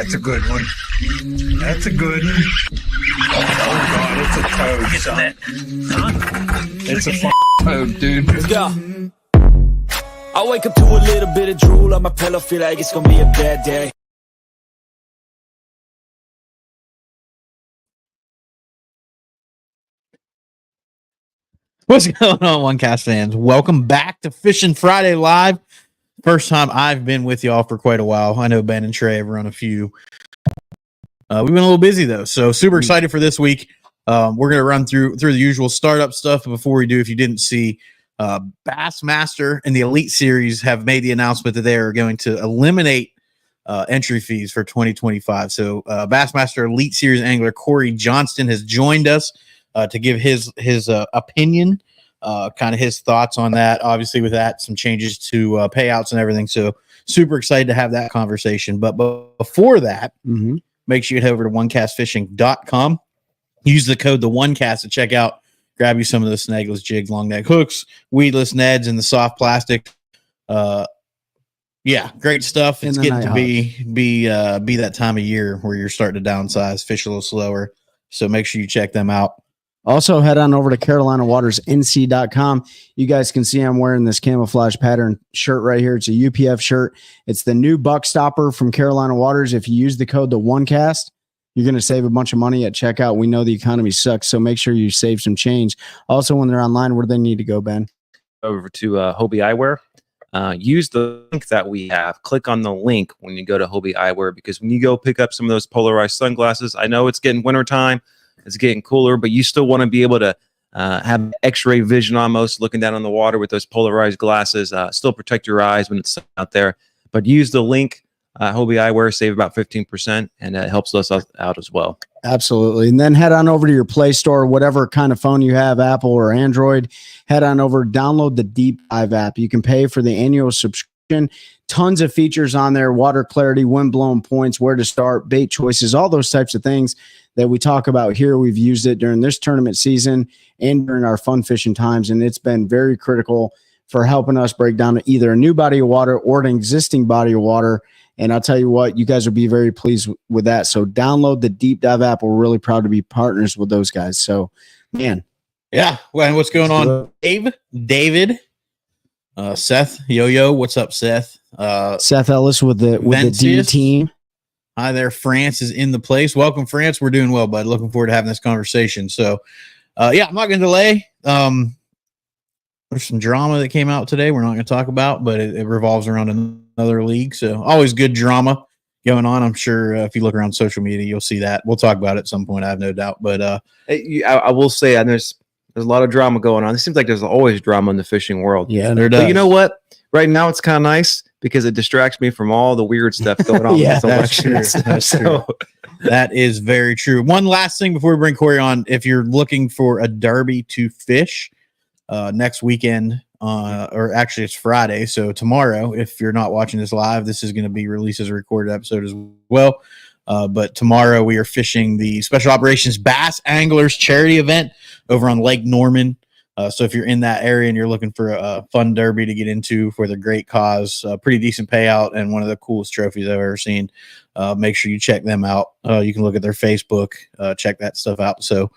That's a good one. That's a good one. Oh, God, it's a toad, son. It's a toad, dude. Let's go. I wake up to a little bit of drool on my pillow, feel like it's gonna be a bad day. What's going on, One Cast fans? Welcome back to Fishing Friday Live. First time I've been with y'all for quite a while. I know Ben and Trey have run a few. We've been a little busy though, so super excited for this week. We're going to run through the usual startup stuff. But before we do, if you didn't see, Bassmaster and the Elite Series have made the announcement that they are going to eliminate entry fees for 2025. So Bassmaster Elite Series angler Cory Johnston has joined us to give his opinion, kind of his thoughts on that. Obviously, with that, some changes to payouts and everything. So super excited to have that conversation. But before that, make sure you head over to onecastfishing.com. Use the code TheOneCast to check out. Grab you some of the snagless jigs, long neck hooks, weedless Neds, and the soft plastic. Yeah, great stuff. It's getting to be that time of year where you're starting to downsize, fish a little slower. So make sure you check them out. Also, head on over to CarolinaWatersNC.com. You guys can see I'm wearing this camouflage pattern shirt right here. It's a UPF shirt. It's the new buck stopper from Carolina Waters. If you use the code TheOneCast, you're going to save a bunch of money at checkout. We know the economy sucks, so make sure you save some change. Also, when they're online, where do they need to go, Ben? Over to Hobie Eyewear. Use the link that we have. Click on the link when you go to Hobie Eyewear, because when you go pick up some of those polarized sunglasses, I know it's getting wintertime, it's getting cooler, but you still want to be able to have x-ray vision almost, looking down on the water with those polarized glasses, still protect your eyes when it's out there. But use the link, Hobie Eyewear, save about 15%, and it helps us out as well. Absolutely. And then head on over to your Play Store, whatever kind of phone you have, Apple or Android. Head on over, download the Deep Dive app. You can pay for the annual subscription. Tons of features on there: water clarity, wind blown points, where to start, bait choices, all those types of things that we talk about here. We've used it during this tournament season and during our fun fishing times, and it's been very critical for helping us break down either a new body of water or an existing body of water. And I'll tell you what, you guys will be very pleased with that. So download the Deep Dive app. We're really proud to be partners with those guys. So, man. Yeah. Well, what's going on? David, Seth, Yo-Yo. What's up, Seth? Seth Ellis with the D team. Hi there. France is in the place. Welcome, France. We're doing well, bud. Looking forward to having this conversation. So, yeah, I'm not going to delay. There's some drama that came out today we're not going to talk about, but it revolves around another league. So always good drama going on. I'm sure if you look around social media, you'll see that. We'll talk about it at some point, I have no doubt. But I will say, and there's a lot of drama going on. It seems like there's always drama in the fishing world. Yeah, there does. But you know what? Right now it's kind of nice because it distracts me from all the weird stuff going on. Yeah, that's true. That's true. That is very true. One last thing before we bring Cory on. If you're looking for a derby to fish, next weekend, or actually it's Friday, so tomorrow, if you're not watching this live, this is going to be released as a recorded episode as well. But tomorrow we are fishing the Special Operations Bass Anglers charity event over on Lake Norman. So if you're in that area and you're looking for a fun derby to get into for the great cause, pretty decent payout and one of the coolest trophies I've ever seen, make sure you check them out. You can look at their Facebook, check that stuff out. So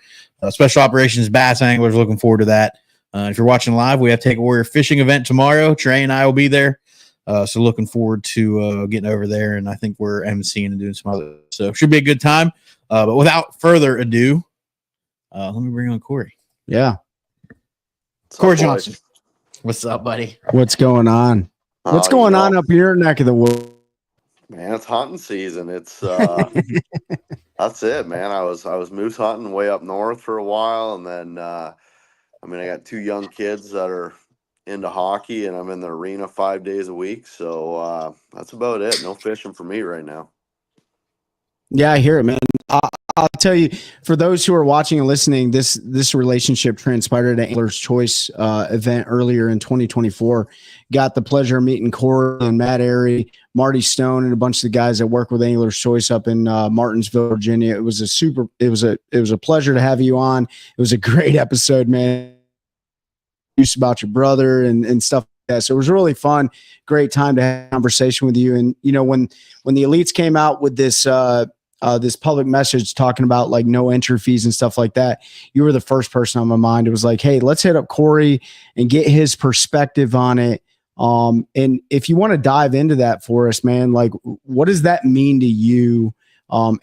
Special Operations Bass Anglers, looking forward to that. If you're watching live, we have Take a Warrior fishing event tomorrow. Trey and I will be there. So looking forward to getting over there. And I think we're emceeing and doing some other. So should be a good time. But without further ado, let me bring on Cory. Yeah. Cory Johnston. What's up, buddy? What's going on? What's going on up your neck of the woods? Man, it's hunting season. It's that's it, man. I was moose hunting way up north for a while, and then I got two young kids that are into hockey, and I'm in the arena 5 days a week. So that's about it. No fishing for me right now. Yeah, I hear it, man. I'll tell you, for those who are watching and listening, this relationship transpired at Angler's Choice event earlier in 2024. Got the pleasure of meeting Cory and Matt Airy, Marty Stone, and a bunch of the guys that work with Angler's Choice up in Martinsville, Virginia. It was a pleasure to have you on. It was a great episode, man. About your brother and stuff that. So it was really fun, great time to have a conversation with you. And when the elites came out with this this public message talking about like no entry fees and stuff like that, you were the first person on my mind. It was like, hey, let's hit up Cory and get his perspective on it. And if you want to dive into that for us, man, like what does that mean to you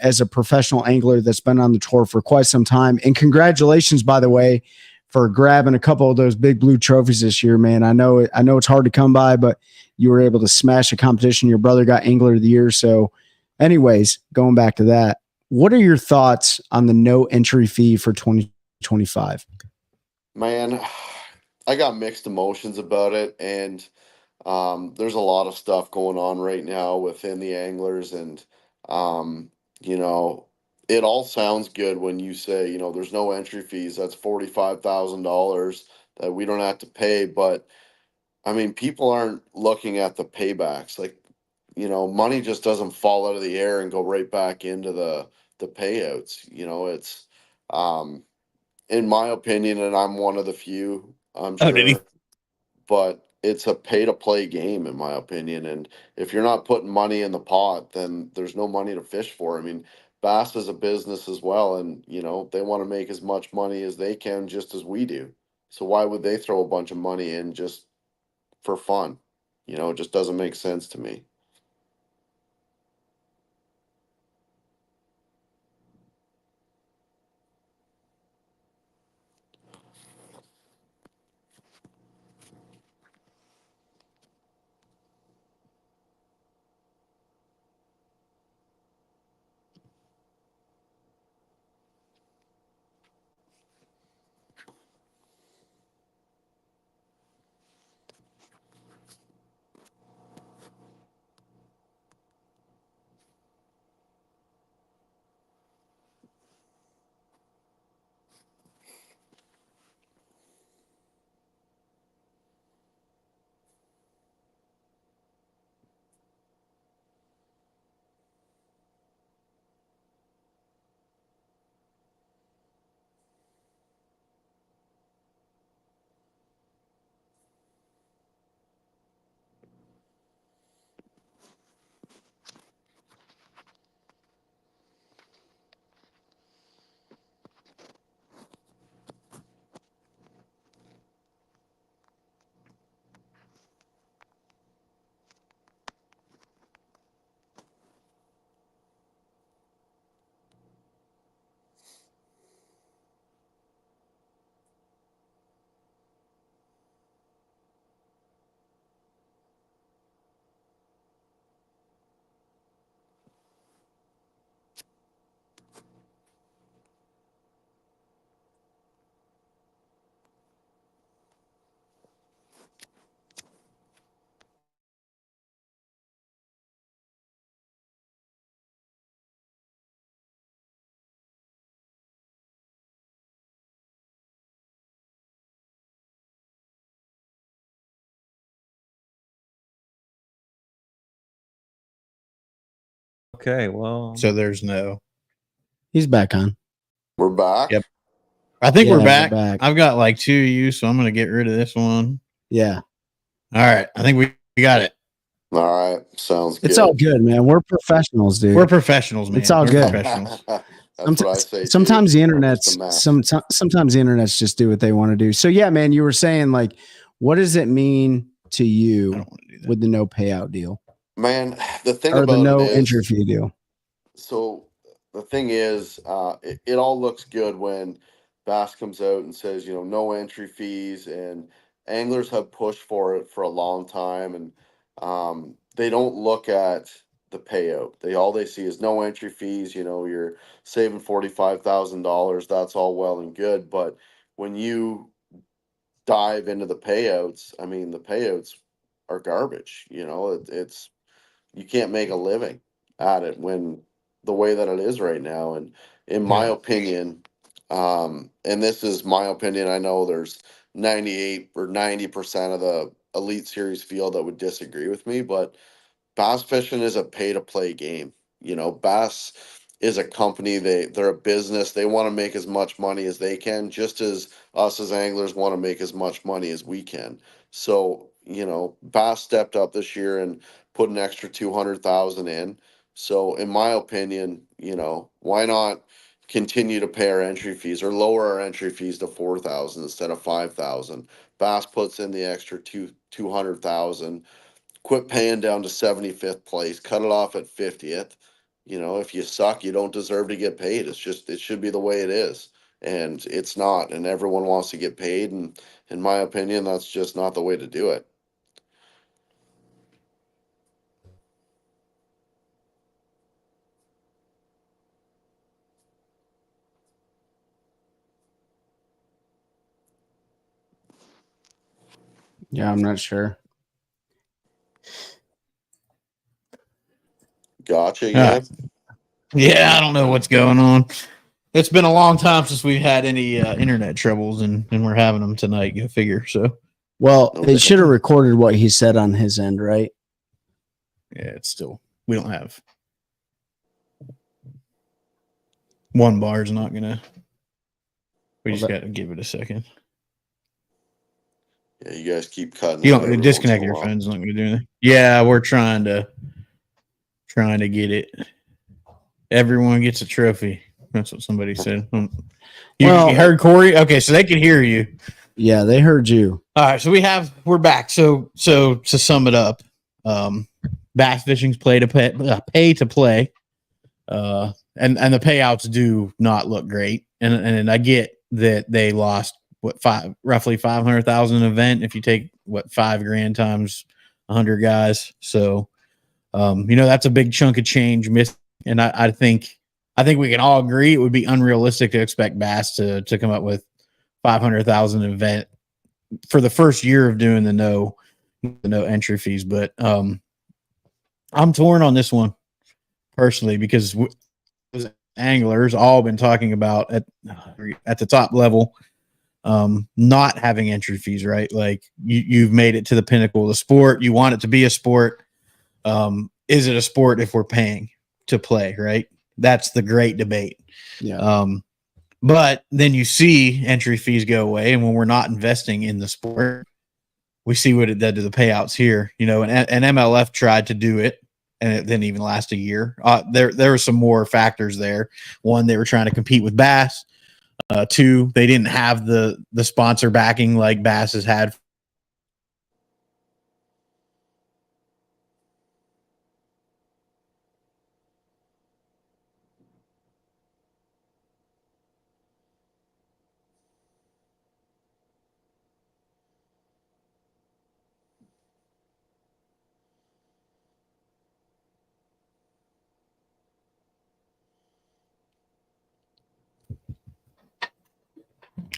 as a professional angler that's been on the tour for quite some time? And congratulations, by the way, for grabbing a couple of those big blue trophies this year, man. I know it's hard to come by, but you were able to smash a competition. Your brother got Angler of the Year. So anyways, going back to that, what are your thoughts on the no entry fee for 2025? Man, I got mixed emotions about it, and there's a lot of stuff going on right now within the anglers, and you know, it all sounds good when you say, there's no entry fees. That's $45,000 that we don't have to pay. But I mean, people aren't looking at the paybacks. Like, money just doesn't fall out of the air and go right back into the payouts. It's in my opinion, and I'm one of the few, I'm Oh, did he? sure, but it's a pay to play game in my opinion. And if you're not putting money in the pot, then there's no money to fish for. I mean, Bass is a business as well, and they want to make as much money as they can, just as we do. So why would they throw a bunch of money in just for fun? It just doesn't make sense to me. Okay, well, So there's no. He's back on. We're back. Yep. I think Yeah, we're we're back. back. I've got like 2 of you, so I'm going to get rid of this one. Yeah. All right. I think we got it. All right, sounds good. It's all good, man. We're professionals, dude. We're professionals, man. It's all We're good. professionals. That's what I say. Sometimes too. the I'm just internet's a mess. sometimes the internet's just do what they want to do. So yeah, man, you were saying like, what does it mean to I you don't want to do that. with the no payout deal Man, the thing or the about no it entry is, fee deal? so the thing is, it all looks good when Bass comes out and says, no entry fees, and anglers have pushed for it for a long time, and they don't look at the payout. All they see is no entry fees. You're saving $45,000. That's all well and good, but when you dive into the payouts, I mean, the payouts are garbage. It's you can't make a living at it when the way that it is right now. And in my Yeah. opinion, and this is my opinion, I know there's 98 or 90% of the elite series field that would disagree with me, but bass fishing is a pay to play game. Bass is a company, they're a business. They want to make as much money as they can, just as us as anglers want to make as much money as we can. So, Bass stepped up this year and put an extra 200,000 in. So in my opinion, why not continue to pay our entry fees or lower our entry fees to 4,000 instead of 5,000? Bass puts in the extra 200,000. Quit paying down to 75th place, cut it off at 50th. If you suck, you don't deserve to get paid. It should be the way it is. And it's not, and everyone wants to get paid. And in my opinion, that's just not the way to do it. Yeah, I'm not sure. Gotcha. Yeah. Yeah, I don't know what's going on. It's been a long time since we've had any internet troubles, and we're having them tonight. Go figure. So, Well, Okay. it should have recorded what he said on his end, right? yeah, it's still, we don't have one bar is not gonna. We just got to give it a second. Yeah, you guys keep cutting. You out every don't disconnect once in a your while. phone's not going to do anything. Yeah, we're trying to get it. Everyone gets a trophy. That's what somebody said. You heard Cory? Okay, so they can hear you. Yeah, they heard you. All right, so we're back. So to sum it up, bass fishing's pay to play, and the payouts do not look great. And I get that they lost roughly 500,000 event if you take $5,000 times 100 guys. So that's a big chunk of change missed. And I think we can all agree it would be unrealistic to expect Bass to come up with 500,000 event for the first year of doing the no entry fees. But I'm torn on this one personally because anglers all been talking about at the top level not having entry fees, right? Like you've made it to the pinnacle of the sport. You want it to be a sport. Is it a sport if we're paying to play, right? That's the great debate. Yeah. But then you see entry fees go away, and when we're not investing in the sport, we see what it did to the payouts here. And MLF tried to do it, and it didn't even last a year. There were some more factors there. One, they were trying to compete with Bass. Two, they didn't have the sponsor backing like Bass has had.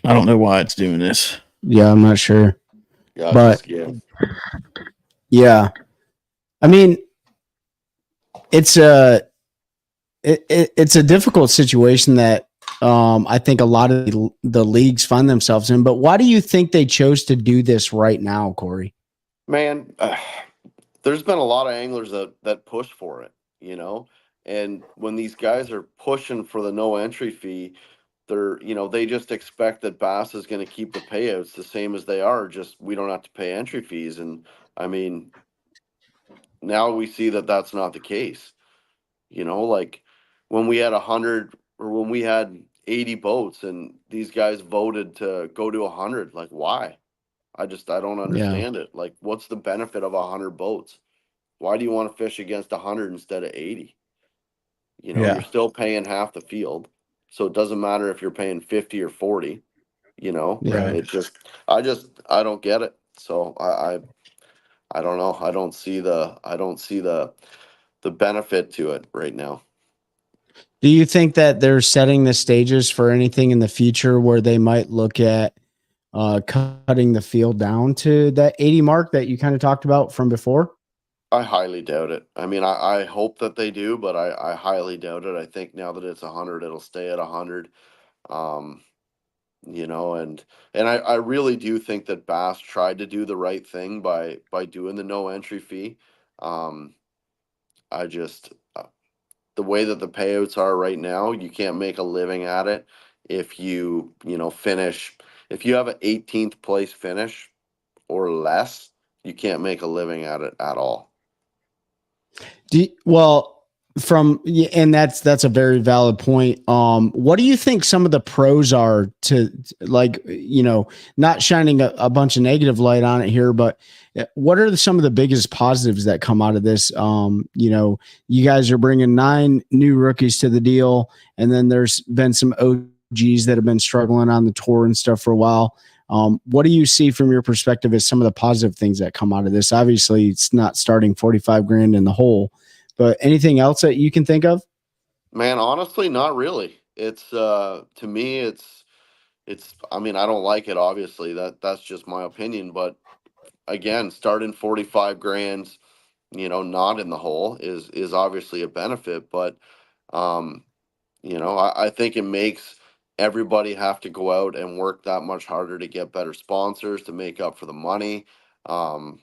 I don't know why it's doing this. Yeah, I'm not sure. Gotcha. But yeah, I mean, it's a difficult situation that I think a lot of the leagues find themselves in. But why do you think they chose to do this right now, Cory? Man, there's been a lot of anglers that push for it, and when these guys are pushing for the no entry fee, they just expect that Bass is going to keep the payouts the same as they are, just we don't have to pay entry fees. And I mean, now we see that that's not the case. Like when we had 100 or when we had 80 boats and these guys voted to go to 100, like why? I don't understand it. Like, what's the benefit of 100 boats? Why do you want to fish against 100 instead of 80? You're still paying half the field. So it doesn't matter if you're paying 50 or 40, Yeah. It just, I don't get it. So I don't know. I don't see the benefit to it right now. Do you think that they're setting the stages for anything in the future where they might look at cutting the field down to that 80 mark that you kind of talked about from before? I highly doubt it. I mean, I hope that they do, but I highly doubt it. I think now that it's 100, it'll stay at 100. And I really do think that Bass tried to do the right thing by doing the no entry fee. I just the way that the payouts are right now, you can't make a living at it if you finish if you have an 18th place finish or less, you can't make a living at it at all. And that's a very valid point. What do you think some of the pros are to, like, not shining a bunch of negative light on it here, but what are some of the biggest positives that come out of this? You guys are bringing 9 new rookies to the deal, and then there's been some OGs that have been struggling on the tour and stuff for a while. What do you see from your perspective as some of the positive things that come out of this? Obviously, it's not starting 45 grand in the hole, but anything else that you can think of? Man, honestly, not really. It's to me, I mean, I don't like it, obviously. That's just my opinion. But again, starting 45 grand, not in the hole is obviously a benefit. But I think it makes everybody have to go out and work that much harder to get better sponsors to make up for the money. And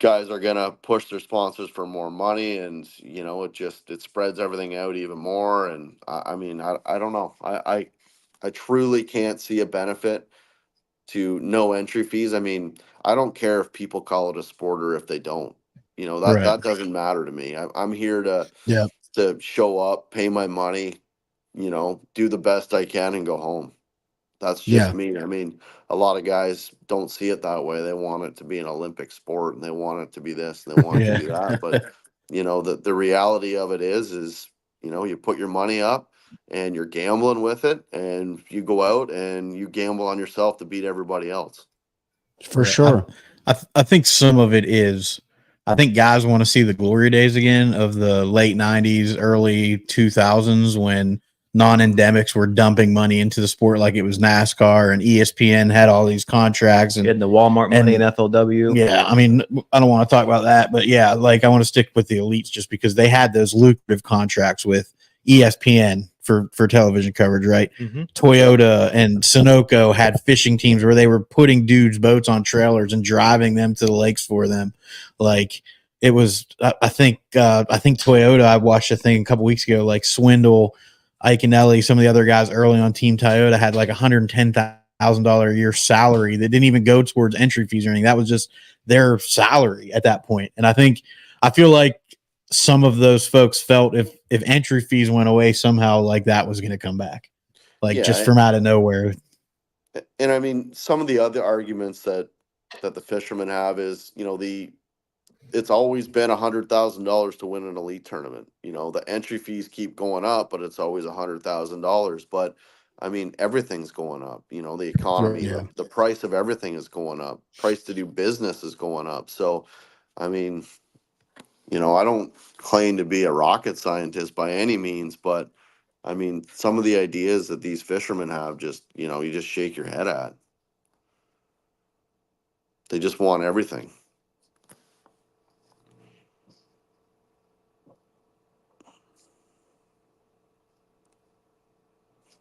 guys are gonna push their sponsors for more money, and it spreads everything out even more. And I mean, I don't know. I truly can't see a benefit to no entry fees. I mean, I don't care if people call it a sport or if they don't. Right. That doesn't matter to me. I'm here to Yeah. show up, pay my money, do the best I can, and go home. That's Yeah. just me. I mean, a lot of guys don't see it that way. They want it to be an Olympic sport, and they want it to be this, and they want it to be that. But the reality of it is you put your money up and you're gambling with it, and you go out and you gamble on yourself to beat everybody else. For sure. I think some of it is, I think guys want to see the glory days again of the late 90s, early 2000s, when non-endemics were dumping money into the sport like it was NASCAR, and ESPN had all these contracts and Getting the Walmart money in FLW. Yeah, I mean, I don't want to talk about that, but yeah, like I want to stick with the elites just because they had those lucrative contracts with ESPN for television coverage, right? Mm-hmm. Toyota and Sunoco had fishing teams where they were putting dudes' boats on trailers and driving them to the lakes for them. Like it was, I think Toyota. I watched a thing a couple weeks ago, like Swindle, Iconelli, some of the other guys early on Team Toyota had like $110,000 a year salary that didn't even go towards entry fees or anything. That was just their salary at that point. And I feel like some of those folks felt if entry fees went away somehow, like that was going to come back, just from out of nowhere. And I mean, some of the other arguments that the fishermen have is, it's always been $100,000 to win an elite tournament. The entry fees keep going up, but it's always $100,000. But I mean, everything's going up. The economy, the price of everything is going up. Price to do business is going up. So, I mean, I don't claim to be a rocket scientist by any means, but I mean, some of the ideas that these fishermen have, just, you just shake your head at. They just want everything.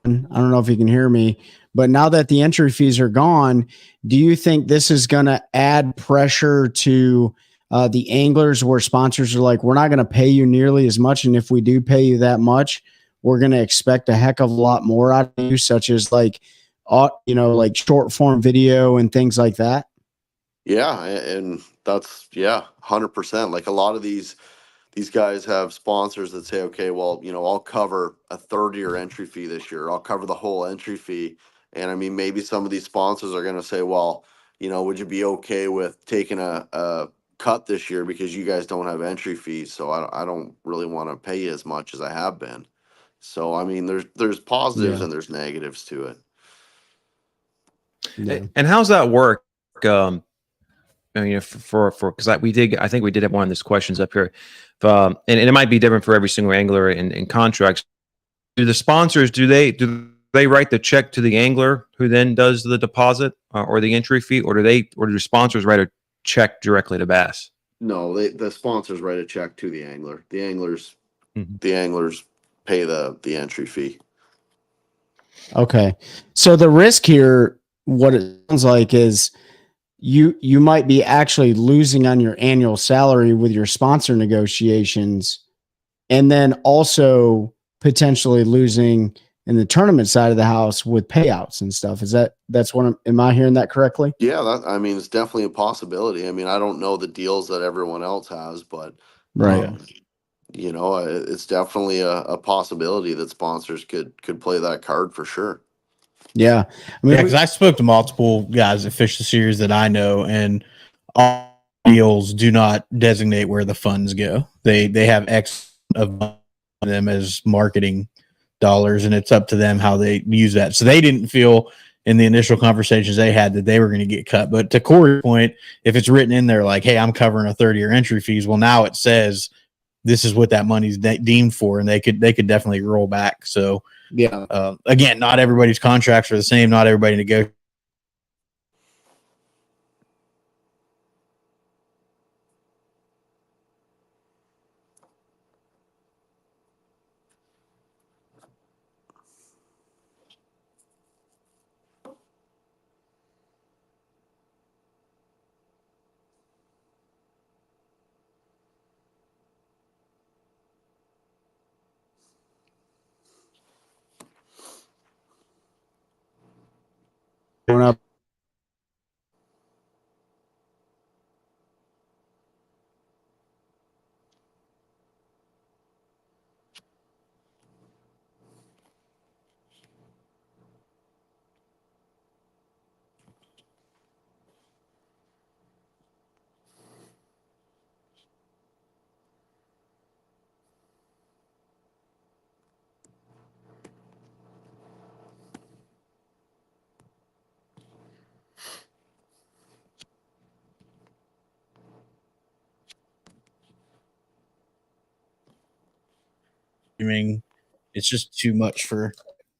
I don't know if you can hear me, but now that the entry fees are gone, do you think this is going to add pressure to the anglers where sponsors are like, we're not going to pay you nearly as much, and if we do pay you that much, we're going to expect a heck of a lot more out of you, such as like short form video and things like that? Yeah, and that's 100%. Like a lot of these guys have sponsors that say, okay, well, I'll cover a third of your entry fee this year. I'll cover the whole entry fee. And I mean, maybe some of these sponsors are going to say, well, would you be okay with taking a cut this year because you guys don't have entry fees? So I don't really want to pay you as much as I have been. So, I mean, there's positives and there's negatives to it. Yeah. And how's that work? I mean, because I think we did have one of these questions up here, and it might be different for every single angler in contracts. Do the sponsors do they write the check to the angler who then does the deposit or the entry fee, or do sponsors write a check directly to B.A.S.S? No, the sponsors write a check to the angler. The anglers pay the entry fee. Okay, so the risk here, what it sounds like is you might be actually losing on your annual salary with your sponsor negotiations, and then also potentially losing in the tournament side of the house with payouts and stuff. That's what am I hearing that correctly? Yeah, I mean, it's definitely a possibility. I mean, I don't know the deals that everyone else has, but Right. you know, it's definitely a possibility that sponsors could play that card for sure. Yeah. I Yeah, because I spoke to multiple guys that fish the series that I know, and all deals do not designate where the funds go. They have X of them as marketing dollars, and it's up to them how they use that. So they didn't feel in the initial conversations they had that they were going to get cut. But to Cory's point, if it's written in there like, "Hey, I'm covering a 30-year entry fees," well, now it says this is what that money's deemed for, and they could definitely roll back. So yeah. again, not everybody's contracts are the same. Not everybody negotiates. Going up. It's just too much for.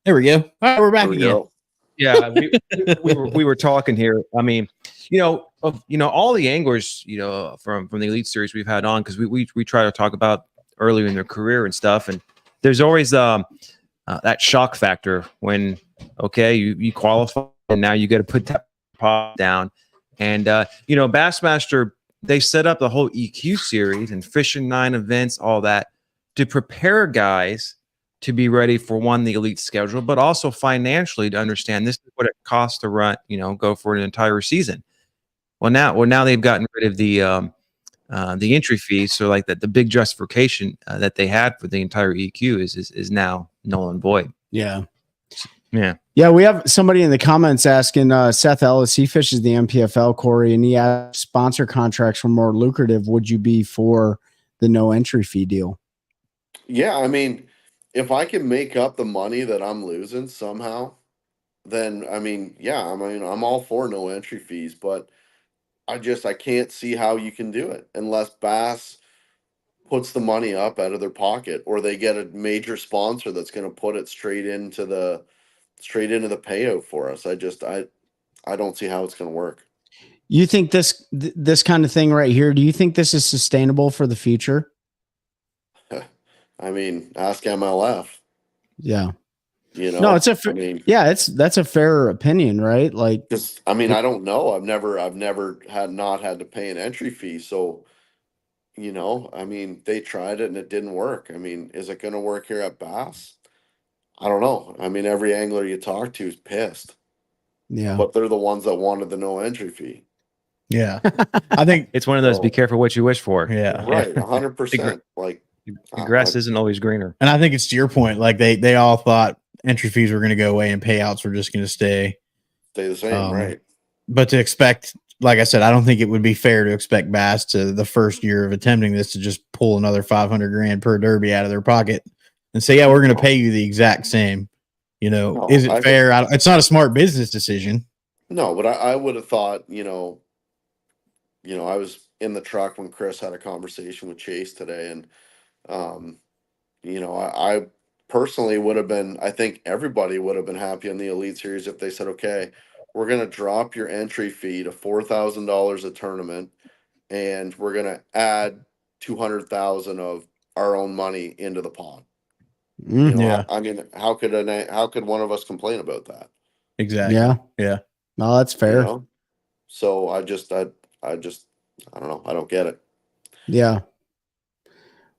There we go. All right, we're back There we again. go. Yeah, we were talking here. I mean, all the anglers, from the Elite Series we've had on, because we try to talk about earlier in their career and stuff, and there's always that shock factor when you qualify and now you got to put that pot down, and Bassmaster, they set up the whole EQ series and fishing 9 events, all that, to prepare guys to be ready for the elite schedule, but also financially to understand this is what it costs to run, go for an entire season. Well, now they've gotten rid of the entry fees, so like that the big justification that they had for the entire EQ is now null and void. Yeah. Yeah. We have somebody in the comments asking Seth Ellis. He fishes the MPFL, Cory, and he asked, sponsor contracts were more lucrative. Would you be for the no entry fee deal? Yeah, I mean, if I can make up the money that I'm losing somehow, then I'm all for no entry fees, but I can't see how you can do it unless Bass puts the money up out of their pocket, or they get a major sponsor that's going to put it straight into the payout for us. I don't see how it's going to work. You think this kind of thing right here, do you think this is sustainable for the future? I mean, ask MLF. Yeah. No, it's that's a fair opinion, right? Like, I don't know. I've never had to pay an entry fee. So, they tried it and it didn't work. I mean, is it going to work here at Bass? I don't know. I mean, every angler you talk to is pissed. Yeah. But they're the ones that wanted the no entry fee. Yeah. I think it's one of those, be careful what you wish for. Yeah. Right. 100%. Like, the grass isn't always greener. And I think it's to your point. Like they all thought entry fees were going to go away and payouts were just going to stay the same. Right. But to expect, like I said, I don't think it would be fair to expect Bass to the first year of attempting this to just pull another $500,000 per derby out of their pocket and say, yeah, we're going to pay you the exact same. Is it fair? It's not a smart business decision. No, but I would have thought, I was in the truck when Chris had a conversation with Chase today, and I personally would have been, I think everybody would have been happy in the Elite Series if they said, okay, we're going to drop your entry fee to $4,000 a tournament, and we're going to add 200,000 of our own money into the pot. I mean, how could one of us complain about that? Exactly. Yeah. No, that's fair. So I don't know. I don't get it. Yeah.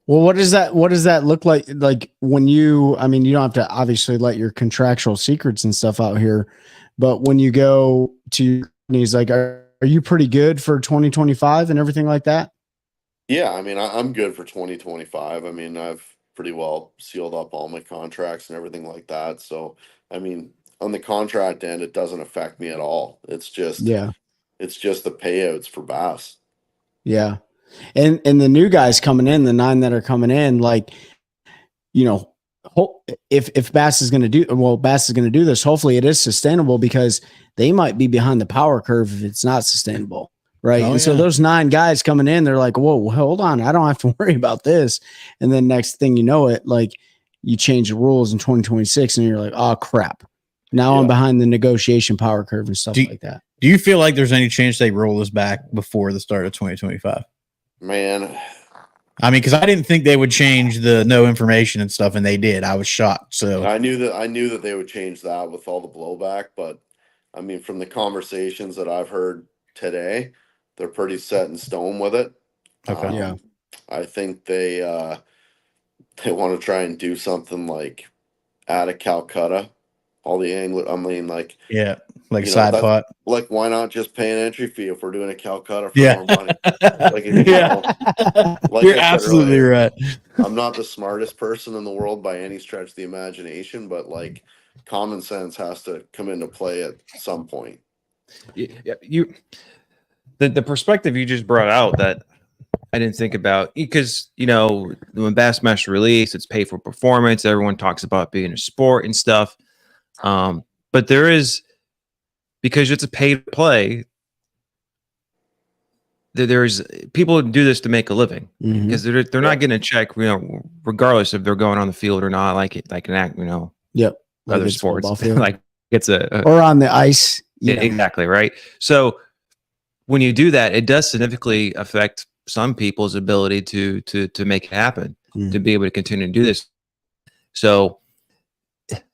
Well, what does that look like? Like when you, I mean, you don't have to obviously let your contractual secrets and stuff out here, but when you go to companies, like, are you pretty good for 2025 and everything like that? Yeah, I mean, I'm good for 2025. I mean, I've pretty well sealed up all my contracts and everything like that. So, I mean, on the contract end, it doesn't affect me at all. Yeah. It's just the payouts for Bass. Yeah. And the new guys coming in, the 9 that are coming in, like, you know, if Bass is going to do, well, Bass is going to do this, hopefully it is sustainable, because they might be behind the power curve if it's not sustainable. Right. Oh, And so yeah. those 9 guys coming in, they're like, whoa, hold on. I don't have to worry about this. And then next thing you know it, like, you change the rules in 2026 and you're like, oh crap. Now I'm Yeah. behind the negotiation power curve and stuff like that. Do you feel like there's any chance they roll this back before the start of 2025? Man, I mean, because I didn't think they would change the no information and stuff, and they did. I was shocked. So I knew that they would change that with all the blowback, but I mean, from the conversations that I've heard today, they're pretty set in stone with it. Okay. Yeah. I think they want to try and do something like out of Calcutta. All the angler, I mean, like, yeah, like you know, side that's pot. like, why not just pay an entry fee if we're doing a Calcutta for Yeah. more money? Like, you know, like You're I said absolutely earlier, right. I'm not the smartest person in the world by any stretch of the imagination, but like common sense has to come into play at some point. The perspective you just brought out that I didn't think about, because when Bassmaster released, it's pay for performance. Everyone talks about being a sport and stuff, but there is, because it's a pay to play. There's people who do this to make a living, because they're not getting a check, regardless if they're going on the field or not, like an act, Yep. Like other it's sports, football field. like it's a or on the ice. Yeah. exactly right. So when you do that, it does significantly affect some people's ability to make it happen, to be able to continue to do this. So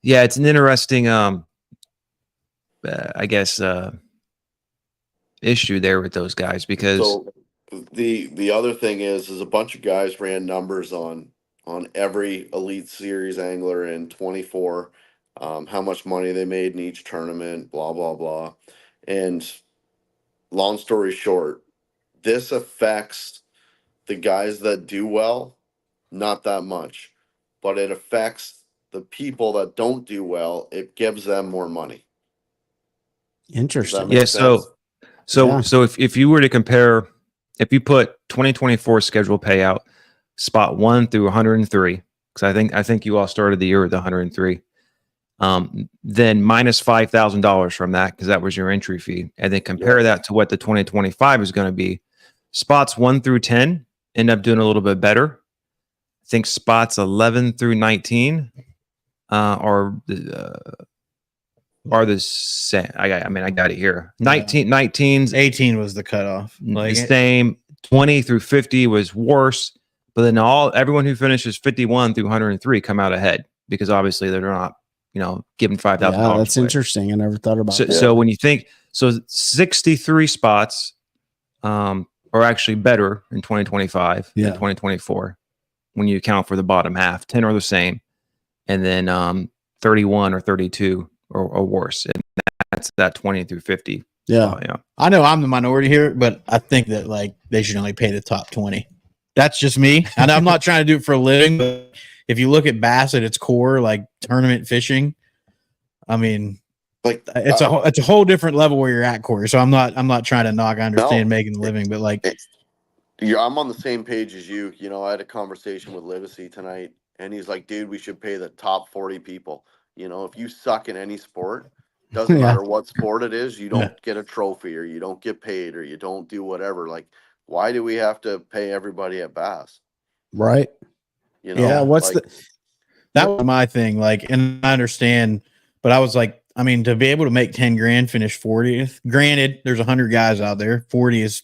yeah, it's an interesting I guess issue there with those guys, because So the other thing is a bunch of guys ran numbers on every Elite Series angler in 24, how much money they made in each tournament, blah blah blah. And long story short, this affects the guys that do well not that much, but it affects the people that don't do well. It gives them more money. Does that Interesting. make yeah, sense? so if you were to compare, if you put 2024 schedule payout spot 1 through 103, because I think you all started the year with 103, then minus $5,000 from that, because that was your entry fee, and then compare that to what the 2025 is going to be. Spots 1 through 10 end up doing a little bit better. I think spots 11 through 19 are the same. I got it here. 19's 18 was the cutoff. the same. 20 through 50 was worse, but then everyone who finishes 51 through 103 come out ahead, because obviously they're not giving $5,000. Yeah, that's interesting. I never thought about that. So when you think, 63 spots are actually better in 2025 than 2024 when you account for the bottom half. 10 are the same, and then 31 or 32 or worse, and that's that 20 through 50. Yeah. I know I'm the minority here, but I think that like they should only pay the top 20. That's just me. And I'm not trying to do it for a living, but if you look at Bass at its core, like tournament fishing, I mean, Like it's a whole different level where you're at, Cory. So I'm not trying to knock. I understand making a living, but like I'm on the same page as you. I had a conversation with Livesey tonight, and he's like, dude, we should pay the top 40 people. If you suck in any sport, doesn't matter what sport it is, you don't get a trophy, or you don't get paid, or you don't do whatever. Like, why do we have to pay everybody at Bass? Right. Yeah. What's that was my thing. Like, and I understand, but I was like, I mean, to be able to make 10 grand, finish 40th, granted, there's 100 guys out there. 40 is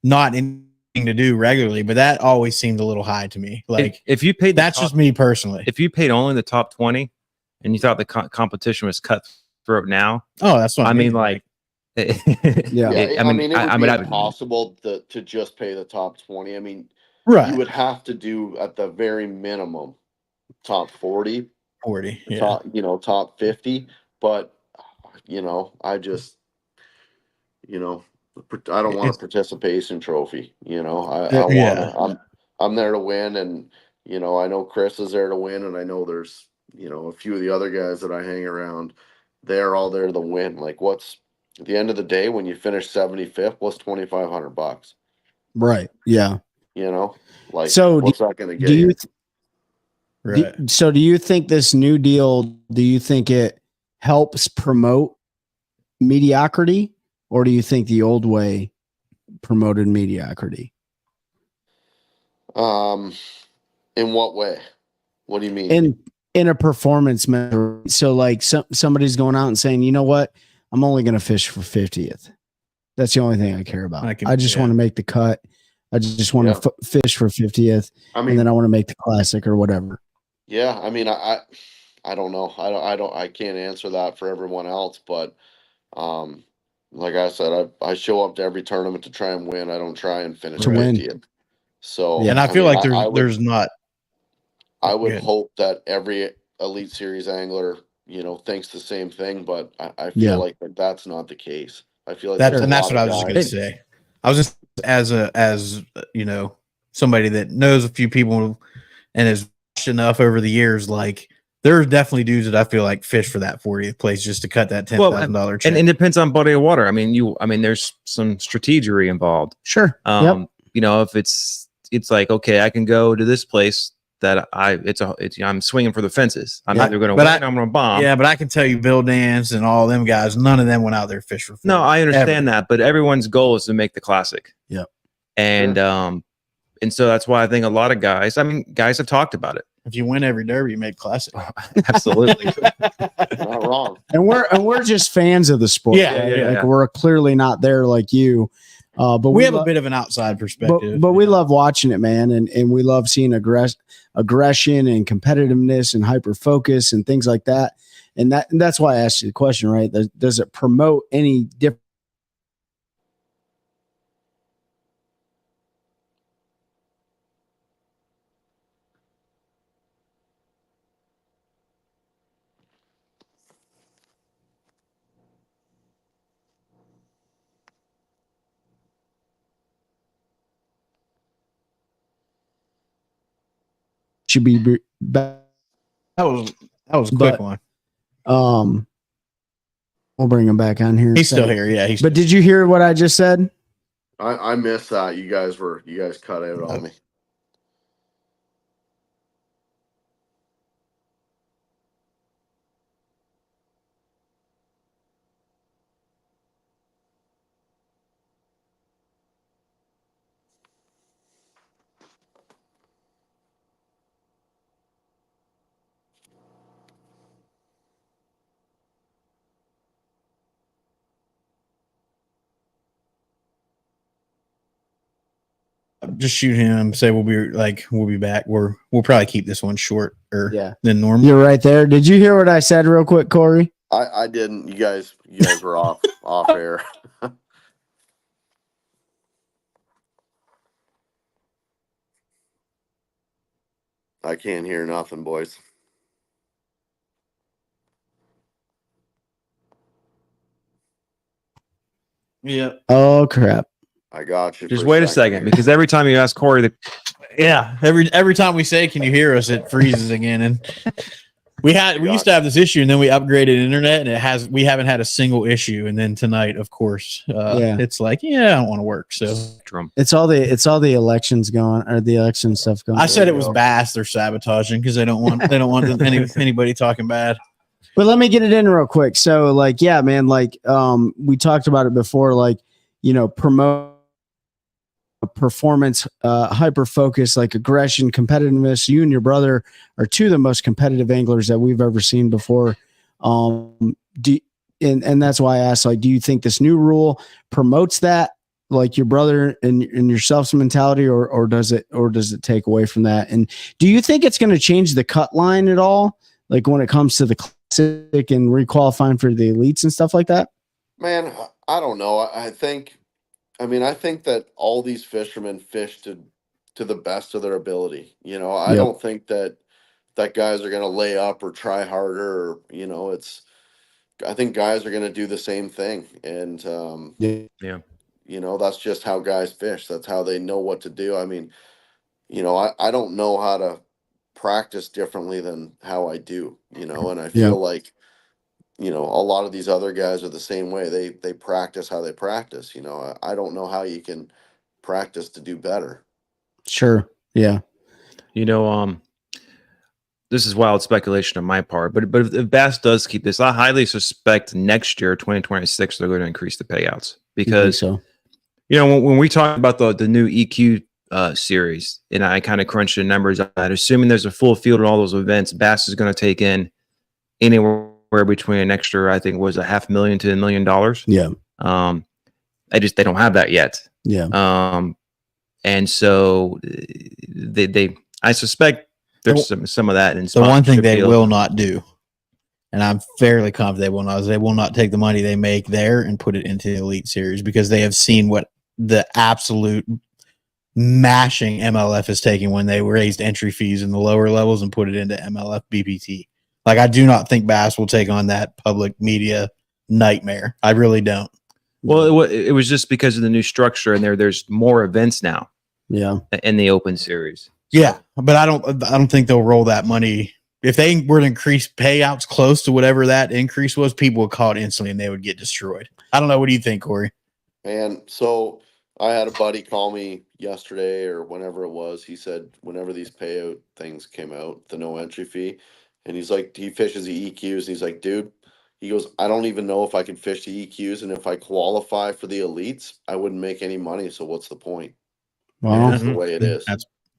not anything to do regularly, but that always seemed a little high to me. Like, if you paid, that's just me personally. If you paid only the top 20 and you thought the competition was cutthroat now, that's what I mean. Like, it would be impossible to just pay the top 20. I mean, Right. you would have to do at the very minimum top 40, 40. Yeah. top 50. But, I just, I don't want a It's, participation trophy. I want yeah. to, I'm there to win. And, I know Chris is there to win. And I know there's, a few of the other guys that I hang around, they're all there to win. Like what's at the end of the day, when you finish 75th, what's $2,500? Right. Yeah. Like So what's that going to get do you, you? Right. so do you think this new deal, do you think it helps promote mediocrity, or do you think the old way promoted mediocrity? In what way? What do you mean? In a performance measure. So like somebody's going out and saying, you know what, I'm only going to fish for 50th. That's the only thing I care about. I just want to make the cut. I just want to fish for 50th. And then I want to make the classic or whatever. Yeah. I mean, I don't know. I can't answer that for everyone else, but, like I said, I show up to every tournament to try and win. I don't try and finish To win. 50th. So, And I feel like there's not. I would hope that every Elite Series angler, thinks the same thing, but I feel like that's not the case. I feel like that's what I was just going to say. I was just as somebody that knows a few people and has watched enough over the years. Like there are definitely dudes that I feel like fish for that 40th place just to cut that $10,000 check. And it depends on body of water. I mean, there's some strategery involved. Sure. If it's like, okay, I can go to this place that I'm swinging for the fences. I'm either going to win, I'm going to bomb. Yeah, but I can tell you, Bill Dance and all them guys, none of them went out there fish for 40. No, I understand that, but everyone's goal is to make the classic. Yeah, and so that's why I think a lot of guys have talked about it. If you win every derby, you make classic. Absolutely, not wrong. And we're just fans of the sport. We're clearly not there like you. But we have a bit of an outside perspective. But we love watching it, man, and we love seeing aggression and competitiveness and hyper focus and things like that. And that's why I asked you the question, right? Does it promote any different? Should be back. That was a quick one. We'll bring him back on here. He's still here. Yeah. But did you hear what I just said? I missed that. You guys cut out on me. Just shoot him. Say we'll be back. We'll probably keep this one shorter than normal. You're right there. Did you hear what I said real quick, Cory? I didn't. You guys were off air. I can't hear nothing, boys. Yeah. Oh crap. I got you. Just wait a second, because every time you ask Cory, every time we say, "Can you hear us?" it freezes again. And we used to have this issue, and then we upgraded internet, and we haven't had a single issue. And then tonight, of course, it's like, I don't want to work. So it's all the elections going, or the election stuff going. I said it was B.A.S.S. They're sabotaging because they don't want anybody talking bad. But let me get it in real quick. So man, we talked about it before, promote performance, hyper focus, like aggression, competitiveness. You and your brother are two of the most competitive anglers that we've ever seen before. And that's why I asked, do you think this new rule promotes that, like your brother and yourself's mentality, or does it take away from that? And do you think it's going to change the cut line at all, like when it comes to the classic and requalifying for the elites and stuff like that? Man, I don't know. I think that all these fishermen fish to to the best of their ability. You know, I Yep. don't think that guys are going to lay up or try harder. Or, you know, I think guys are going to do the same thing. And, Yeah. you know, that's just how guys fish. That's how they know what to do. I mean, you know, I don't know how to practice differently than how I do, you know, and I Yep. feel like, you know, a lot of these other guys are the same way. They practice how they practice. You know, I don't know how you can practice to do better. Sure. Yeah. You know, this is wild speculation on my part, but if Bass does keep this, I highly suspect next year, 2026, they're going to increase the payouts You think because so? you know when we talk about the new EQ series, and I kind of crunched the numbers on that, assuming there's a full field in all those events, Bass is going to take in anywhere between an extra, I think, was $500,000 to $1 million. Yeah. Um, they don't have that yet. Yeah. And so I suspect there's some of that in The one thing sponsorship they deals. will not do, and I'm fairly confident they will not, is they will not take the money they make there and put it into the Elite Series, because they have seen what the absolute mashing MLF is taking when they raised entry fees in the lower levels and put it into MLF BPT. Like, I do not think Bass will take on that public media nightmare. I really don't. Well, it was just because of the new structure, and there's more events now Yeah. in the Open Series. Yeah, but I don't think they'll roll that money. If they were to increase payouts close to whatever that increase was, people would call it instantly and they would get destroyed. I don't know. What do you think, Cory? And so I had a buddy call me yesterday or whenever it was. He said whenever these payout things came out, the no entry fee, and he's like, he fishes the EQs, and he's like, dude, he goes, I don't even know if I can fish the EQs, and if I qualify for the elites, I wouldn't make any money. So what's the point? Well, It's the way it is.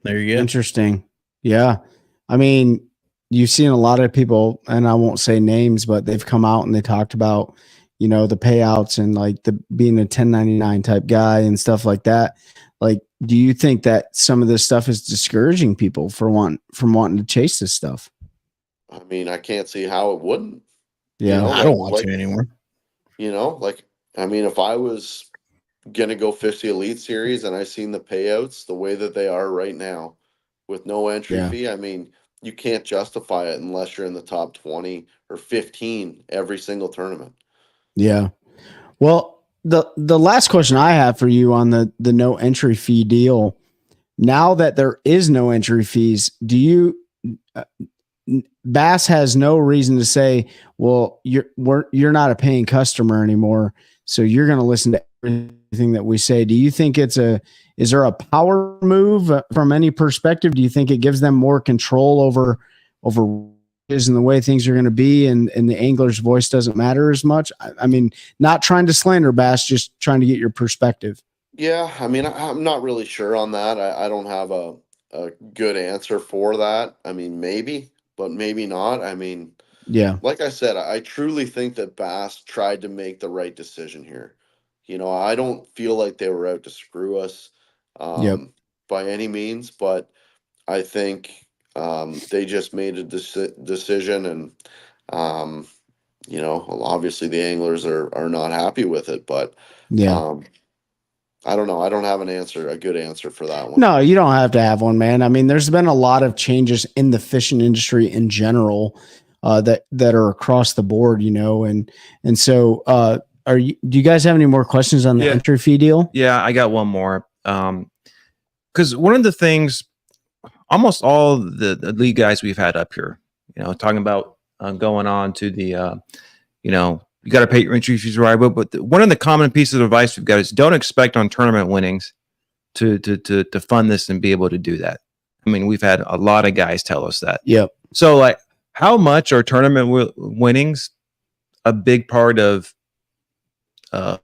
There you go. interesting. Yeah. I mean, you've seen a lot of people, and I won't say names, but they've come out and they talked about, you know, the payouts and like the being a 1099 type guy and stuff like that. Like, do you think that some of this stuff is discouraging people from wanting to chase this stuff? I mean, I can't see how it wouldn't. Yeah. You know, I don't want to anymore. You know, like, I mean, if I was gonna go fish the Elite Series and I seen the payouts the way that they are right now with no entry Yeah. fee, I mean, you can't justify it unless you're in the top 20 or 15 every single tournament. Yeah. Well, the last question I have for you on the no entry fee deal, now that there is no entry fees, do you Bass has no reason to say, well, you're not a paying customer anymore, so you're going to listen to everything that we say. Do you think is there a power move from any perspective? Do you think it gives them more control over and the way things are going to be, and the angler's voice doesn't matter as much? I mean, not trying to slander Bass, just trying to get your perspective. Yeah, I mean, I'm not really sure on that. I don't have a good answer for that. I mean, maybe, but maybe not. I mean, Yeah. like I said, I truly think that Bass tried to make the right decision here. You know, I don't feel like they were out to screw us Yep. by any means, but I think they just made a decision, and you know, well, obviously the anglers are not happy with it, but Yeah. I don't know. I don't have a good answer for that one. No, you don't have to have one, man. I mean, there's been a lot of changes in the fishing industry in general that are across the board, you know, and so do you guys have any more questions on the entry fee deal? Yeah, I got one more. Because one of the things, almost all the league guys we've had up here, you know, talking about going on to the, you know, you got to pay your entry fees right. But one of the common pieces of advice we've got is don't expect on tournament winnings to fund this and be able to do that. I mean, we've had a lot of guys tell us that. Yep. So, like, how much are tournament winnings a big part of? I'm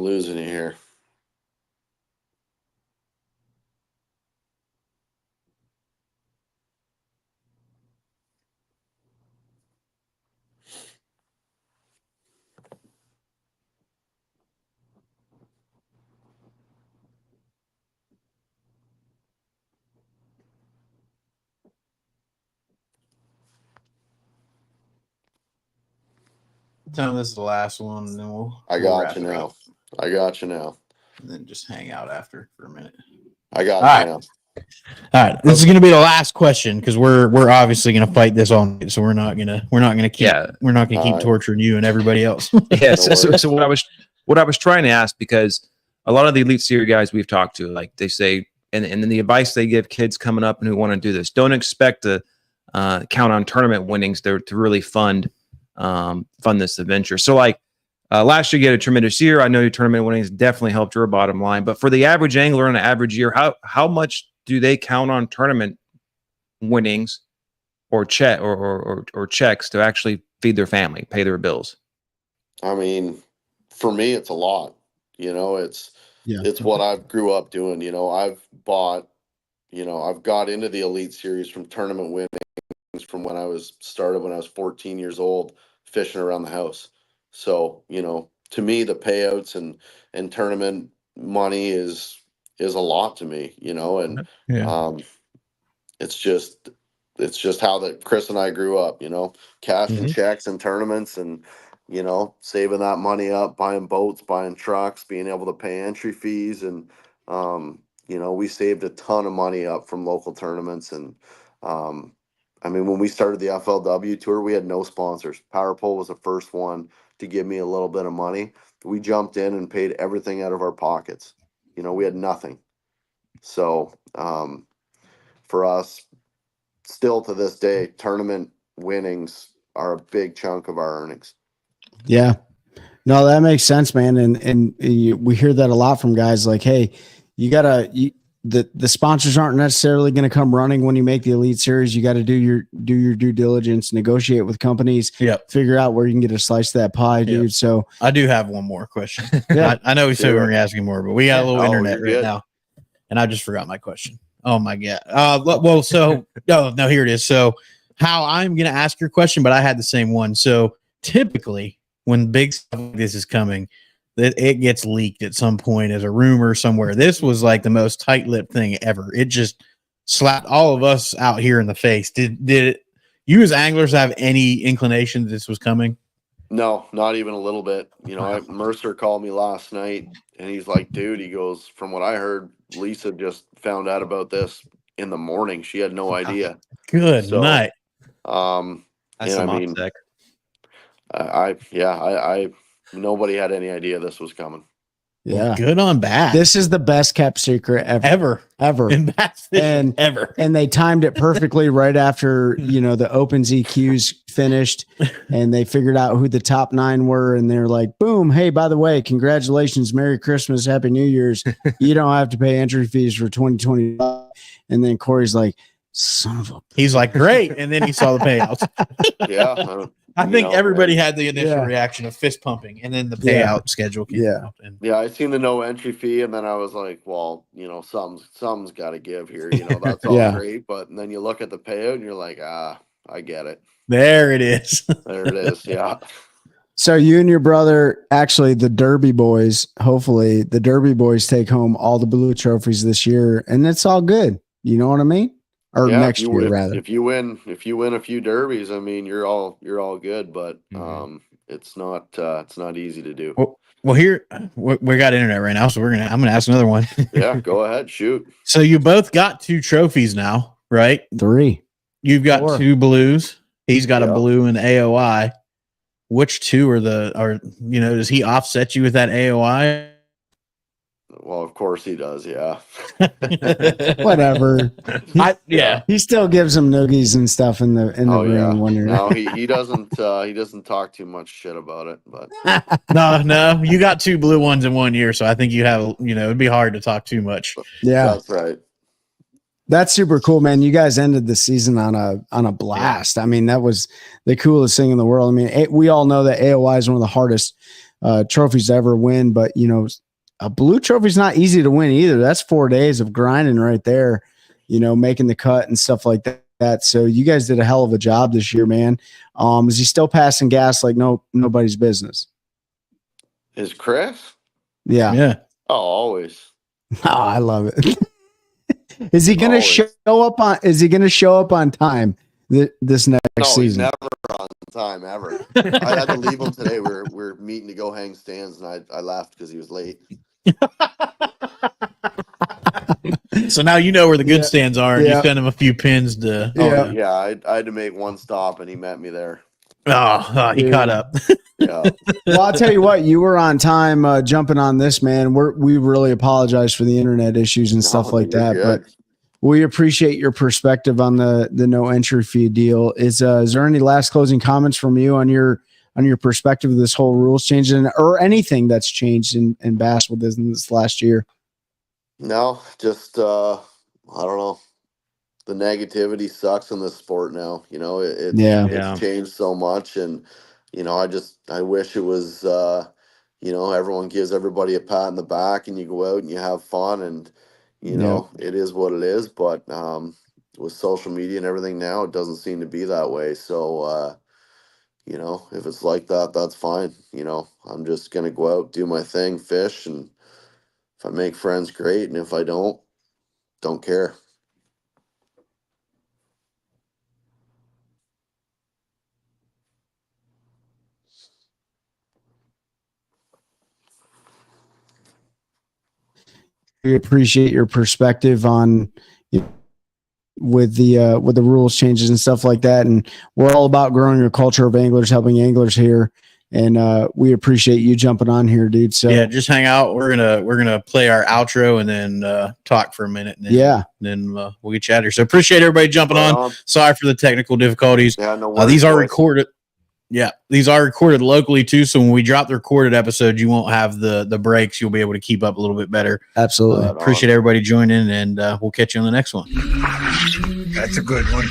losing it here. Tell them this is the last one, and then we'll got wrap you it now. up, I got you now. and then just hang out after for a minute. I got All you right. now. All right, this is going to be the last question because we're obviously going to fight this all night, so we're not going to keep torturing you and everybody else. Yeah. No So worries. what I was trying to ask, because a lot of the Elite Series guys we've talked to, like they say, and then the advice they give kids coming up and who want to do this, don't expect to count on tournament winnings to really fund this adventure. So like last year you had a tremendous year. I know your tournament winnings definitely helped your bottom line, but for the average angler in an average year, how much do they count on tournament winnings or checks to actually feed their family, pay their bills? I mean, for me, it's a lot. It's Yeah. what I've grew up doing. I've got into the Elite Series from tournament winnings from when I was 14 years old, fishing around the house. So, to me, the payouts and tournament money is a lot to me, and Yeah. it's just how that Chris and I grew up, cashing checks and tournaments and saving that money up, buying boats, buying trucks, being able to pay entry fees, and we saved a ton of money up from local tournaments. And I mean, when we started the FLW tour, we had no sponsors. Power Pole was the first one to give me a little bit of money. We jumped in and paid everything out of our pockets. We had nothing. So for us, still to this day, tournament winnings are a big chunk of our earnings. Yeah. No, that makes sense, man. And we hear that a lot from guys like, hey, the sponsors aren't necessarily going to come running when you make the Elite Series. You got to do your due diligence, negotiate with companies, figure out where you can get a slice of that pie, dude. So I do have one more question. Yeah. I know we said we were asking more, but we got a little internet right good. now, and I just forgot my question. Oh my god. Well, so no, here it is. So how I'm going to ask your question, but I had the same one. So typically, when big stuff like this is coming, it gets leaked at some point as a rumor somewhere. This was like the most tight-lipped thing ever. It just slapped all of us out here in the face. Did you as anglers have any inclination that this was coming? No, not even a little bit. Mercer called me last night and he's like, dude, he goes, from what I heard, Lisa just found out about this in the morning. She had no idea. Good night. That's and some I mean, OPSEC. I nobody had any idea this was coming. yeah, Good on Bass. this is the best kept secret ever. In Bass fishing ever. And they timed it perfectly right after, the Opens EQs finished and they figured out who the top 9 were. And they're like, boom. Hey, by the way, congratulations. Merry Christmas. Happy New Year's. You don't have to pay entry fees for 2025. And then Cory's like, son of a. He's like, great. And then he saw the payouts. Yeah. I think everybody had the initial reaction of fist pumping, and then the payout schedule came out. And I seen the no entry fee, and then I was like, well, something's got to give here. That's all great. But then you look at the payout, and you're like, I get it. There it is. There it is. Yeah. So you and your brother, actually the Derby boys, hopefully the Derby boys take home all the blue trophies this year, and it's all good. You know what I mean? Or next year, rather. If you win a few derbies, I mean, you're all good, but it's not easy to do. Well, here we got internet right now, so I'm gonna ask another one. Yeah, go ahead, shoot. So you both got 2 trophies now, right? 3. You've got 4. 2 blues. He's got a blue and AOI. Which 2 does he offset you with that AOI? Well, of course he does. Yeah. Whatever. He still gives them noogies and stuff in the ring when you're. No, he doesn't. He doesn't talk too much shit about it. But no, you got 2 blue ones in 1 year, so I think you have. It'd be hard to talk too much. Yeah, that's right. That's super cool, man. You guys ended the season on a blast. I mean, that was the coolest thing in the world. I mean, we all know that AOI is one of the hardest trophies to ever win, but a blue trophy is not easy to win either. That's 4 days of grinding right there, making the cut and stuff like that. So you guys did a hell of a job this year, man. Is he still passing gas like nobody's business? Is Chris? Yeah. Yeah. Oh, always. Oh, I love it. Is he going to show up on? Is he going to show up on time this next No, he's season. never on time ever. I had to leave him today. We're meeting to go hang stands, and I left because he was late. So now you know where the good stands are, and Yeah. you send him a few pins to. Yeah, I had to make one stop, and he met me there. He caught up. Yeah. Well, I'll tell you what, you were on time jumping on this, man. We really apologize for the internet issues and stuff like you're that, good. but we appreciate your perspective on the no entry fee deal. Is there any last closing comments from you on your perspective of this whole rules change or anything that's changed in bass within this last year? No, just I don't know. The negativity sucks in this sport now. You know, it's changed so much, and you know, I wish it was you know, everyone gives everybody a pat in the back, and you go out and you have fun, and you know, it is what it is. But with social media and everything now, it doesn't seem to be that way. So you know, if it's like that, that's fine. You know, I'm just gonna go out, do my thing, fish, and if I make friends, great, and if I don't care. We appreciate your perspective on with the rules changes and stuff like that. And we're all about growing a culture of anglers, helping anglers here. And we appreciate you jumping on here, dude. So yeah, just hang out. We're gonna play our outro and then talk for a minute. And then we'll get you out of here. So appreciate everybody jumping on. Sorry for the technical difficulties. Yeah, no worries, these are boys. recorded. Yeah, these are recorded locally too. So when we drop the recorded episode, you won't have the breaks. You'll be able to keep up a little bit better. Absolutely. Appreciate everybody joining, and we'll catch you on the next one. That's a good one.